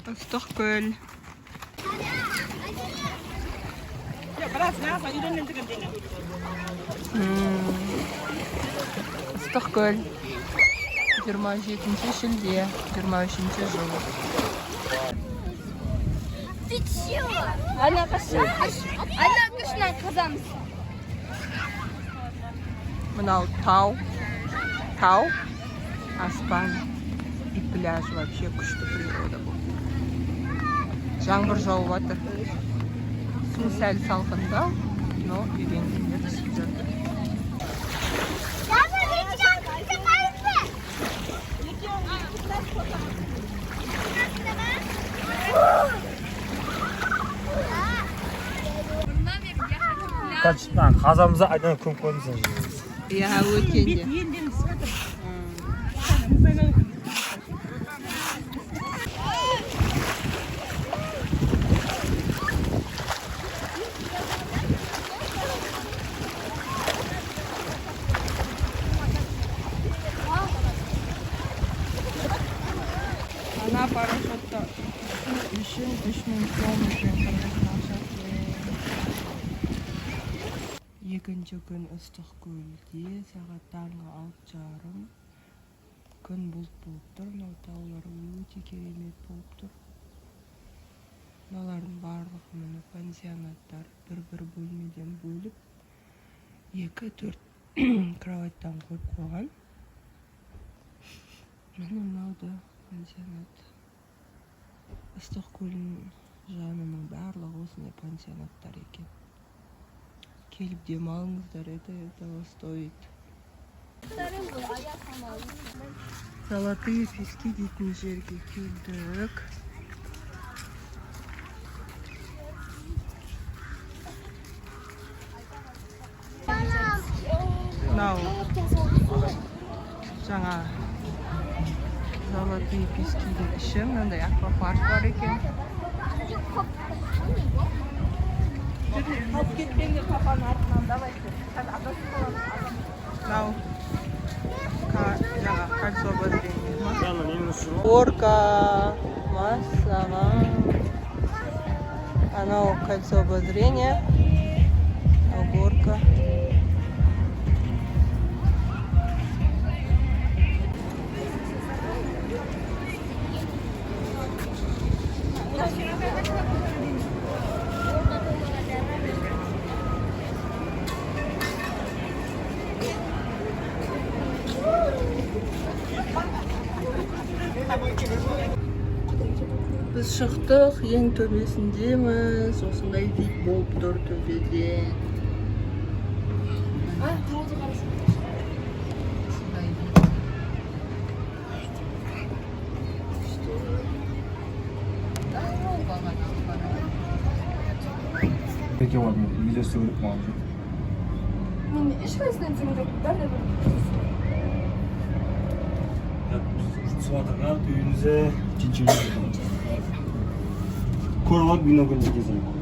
Ыстықкөл. Ыстықкөл. 27 шілде, 23 жыл. Ты чё? Она кышынан қазамыз. Мынау тау, аспан и пляж. Вообще күшті природа бұл. Жаңбыр жауып жатыр. Су сәл салқындау, но үйренгендер түсіп жатыр. Қазамызда айдан көм көрінсін. Иә, өткенде. Ана парашютта үшін 3000 сом екен, қырғыз ақшасы. Екінші күн Ыстықкөлде сағат таңғы 6:30. Күн бұлт болып тұр, мынау таулар өте керемет болып тұр. Мыналардың барлығы міне пансионаттар бір бөлмеден бөліп 2-4 кроваттан қойып қойған. Міне мынау да пансионат. Ыстықкөлдің жанының барлығы осындай пансионаттар екен. Келіп демалыңыздар, это стоит. Золотые пески дейтін жерге келдік. Мынау жаңа золотые пескидің іші, мынандай аквапарк бар екен. Мынау жаңа кольцо обозрения. Горка, массага. Анау кольцо обозрения. Горка. Біз шықтық, ең төбесіндеміз. Осындай вид болып тұр төбеден. Peki var mı? Bize sığırıp mı alacak? ешқайсысынан теңдеп бәрібір. Суатырға түйінізі, ченчелі. Көріп алып, бинокль кезірек.